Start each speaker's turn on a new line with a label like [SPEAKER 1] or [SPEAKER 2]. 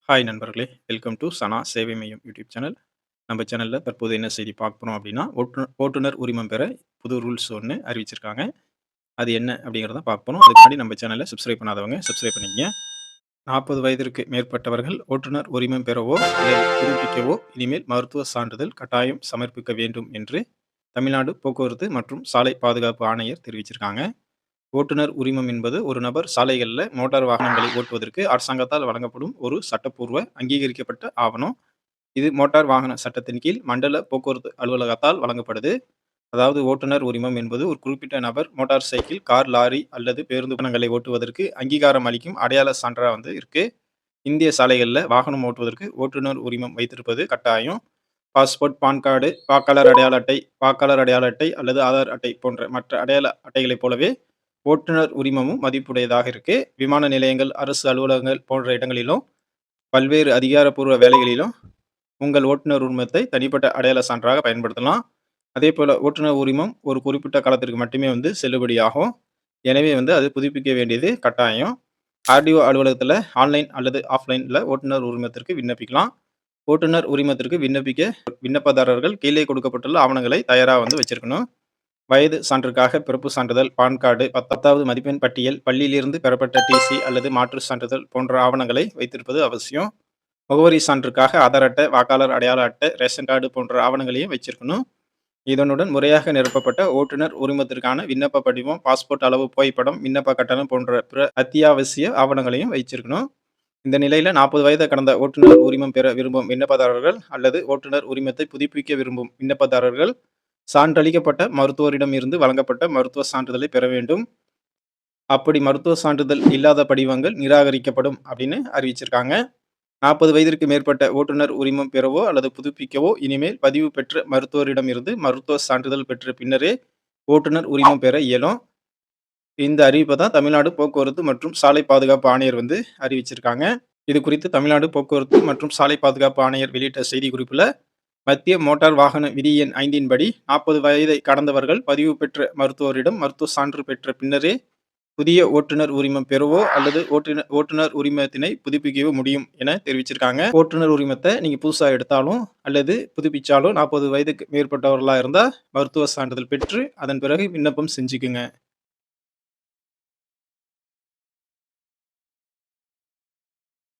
[SPEAKER 1] Hi நண்பர்களே! Welcome to சனா சேவை மையம் யூடியூப் சேனல். நம்ம சேனல்ல தற்போது என்ன செய்தி பார்க்க போறோம் அப்டின்னா, ஓட்டுநர் உரிமம் பெற புது ரூல்ஸ் ஒண்ணு அறிவிச்சிருக்காங்க. அது என்ன அப்டிங்கிறத பார்க்க போறோம். அதுக்கு முன்னாடி நம்ம சேனல சப்ஸ்கிரைப் பண்ணாதவங்க சப்ஸ்கிரைப் பண்ணிக்கங்க. 40 வயதிற்கு மேற்பட்டவர்கள் ஓட்டுநர் உரிமம் பெறவோ, அல்லது புதுப்பிக்கவோ இனிமேல் மருத்துவ சான்றிதழ் கட்டாயம் சமர்ப்பிக்க வேண்டும் என்று தமிழ்நாடு போக்குவரத்து மற்றும் சாலை பாதுகாப்பு ஆணையர் தெரிவிச்சிருக்காங்க. ஓட்டுநர் உரிமம் என்பது ஒரு நபர் சாலைகள்ல மோட்டார் வாகனங்களை ஓட்டுவதற்கு அரசாங்கத்தால் வழங்கப்படும் ஒரு சட்டப்பூர்வ அங்கீகரிக்கப்பட்ட ஆவணம். இது மோட்டார் வாகன சட்டத்தின் கீழ் மண்டல போக்குவரத்து அலுவலகத்தால் வழங்கப்படுது. அதாவது ஓட்டுநர் உரிமம் என்பது ஒரு குறிப்பிட்ட நபர் மோட்டார் சைக்கிள், கார், லாரி அல்லது பேருந்து வாகனங்களை ஓட்டுவதற்கு அங்கீகாரம் அளிக்கும் அடையாள சான்றா இருக்கு. இந்திய சாலைகள்ல வாகனம் ஓட்டுவதற்கு ஓட்டுநர் உரிமம் வைத்திருப்பது கட்டாயம். பாஸ்போர்ட், பான் கார்டு, வாக்காளர் அடையாள அட்டை அல்லது ஆதார் அட்டை போன்ற மற்ற அடையாள அட்டைகளைப் போலவே ஓட்டுநர் உரிமமும் மதிப்புடையதாக இருக்கு. விமான நிலையங்கள், அரசு அலுவலகங்கள் போன்ற இடங்களிலும், பல்வேறு அதிகாரப்பூர்வ வேலைகளிலும் உங்கள் ஓட்டுநர் உரிமத்தை தனிப்பட்ட அடையாள சான்றாக பயன்படுத்தலாம். அதேபோல ஓட்டுநர் உரிமம் ஒரு குறிப்பிட்ட காலத்திற்கு மட்டுமே செல்லுபடியாகும். எனவே அது புதுப்பிக்க வேண்டியது கட்டாயம். ஆர்டிஓ அலுவலகத்தில ஆன்லைன் அல்லது ஆஃப்லைன்ல ஓட்டுநர் உரிமத்திற்கு விண்ணப்பிக்கலாம். ஓட்டுநர் உரிமத்திற்கு விண்ணப்பிக்க விண்ணப்பதாரர்கள் கீழே கொடுக்கப்பட்டுள்ள ஆவணங்களை தயாரா வச்சிருக்கணும். வயது சான்றுக்காக பிறப்பு சான்றிதழ், பான் கார்டு, 10வது மதிப்பெண் பட்டியல், பள்ளியிலிருந்து பெறப்பட்ட டிசி அல்லது மாற்று சான்றிதழ் போன்ற ஆவணங்களை வைத்திருப்பது அவசியம். முகவரி சான்றுக்காக ஆதார் அட்டை, வாக்காளர் அடையாள அட்டை, ரேஷன் கார்டு போன்ற ஆவணங்களையும் வச்சிருக்கணும். இதனுடன் முறையாக நிரப்பப்பட்ட ஓட்டுநர் உரிமத்திற்கான விண்ணப்ப படிவம், பாஸ்போர்ட் அளவு புகைப்படம், விண்ணப்ப கட்டணம் போன்ற பிற அத்தியாவசிய ஆவணங்களையும் வைச்சிருக்கணும். இந்த நிலையில 40 வயதை கடந்த ஓட்டுநர் உரிமம் பெற விரும்பும் விண்ணப்பதாரர்கள் அல்லது ஓட்டுநர் உரிமத்தை புதுப்பிக்க விரும்பும் விண்ணப்பதாரர்கள் சான்றளிக்கப்பட்ட மருத்துவரிடம் இருந்து வழங்கப்பட்ட மருத்துவ சான்றிதழை பெற வேண்டும். அப்படி மருத்துவ சான்றிதழ் இல்லாத படிவங்கள் நிராகரிக்கப்படும் அப்படின்னு அறிவிச்சிருக்காங்க. 40 வயதிற்கு மேற்பட்ட ஓட்டுநர் உரிமம் பெறவோ அல்லது புதுப்பிக்கவோ இனிமேல் பதிவு பெற்ற மருத்துவரிடம் இருந்து மருத்துவ சான்றிதழ் பெற்ற பின்னரே ஓட்டுநர் உரிமம் பெற இயலும். இந்த அறிவிப்பை தான் தமிழ்நாடு போக்குவரத்து மற்றும் சாலை பாதுகாப்பு ஆணையர் அறிவிச்சிருக்காங்க. இது குறித்து தமிழ்நாடு போக்குவரத்து மற்றும் சாலை பாதுகாப்பு ஆணையர் வெளியிட்ட செய்திக்குறிப்புல, மத்திய மோட்டார் வாகன விதி எண் 5 படி 40 வயதை கடந்தவர்கள் பதிவு பெற்ற மருத்துவரிடம் மருத்துவ சான்று பெற்ற பின்னரே புதிய ஓட்டுநர் உரிமம் பெறவோ அல்லது ஓட்டுநர் உரிமத்தினை புதுப்பிக்கவோ முடியும் என தெரிவிச்சிருக்காங்க. ஓட்டுநர் உரிமத்தை நீங்க புதுசா எடுத்தாலும் அல்லது புதுப்பிச்சாலும் 40 வயதுக்கு மேற்பட்டவர்களா இருந்தா மருத்துவ சான்றிதழ் பெற்று அதன் பிறகு விண்ணப்பம் செஞ்சுக்குங்க.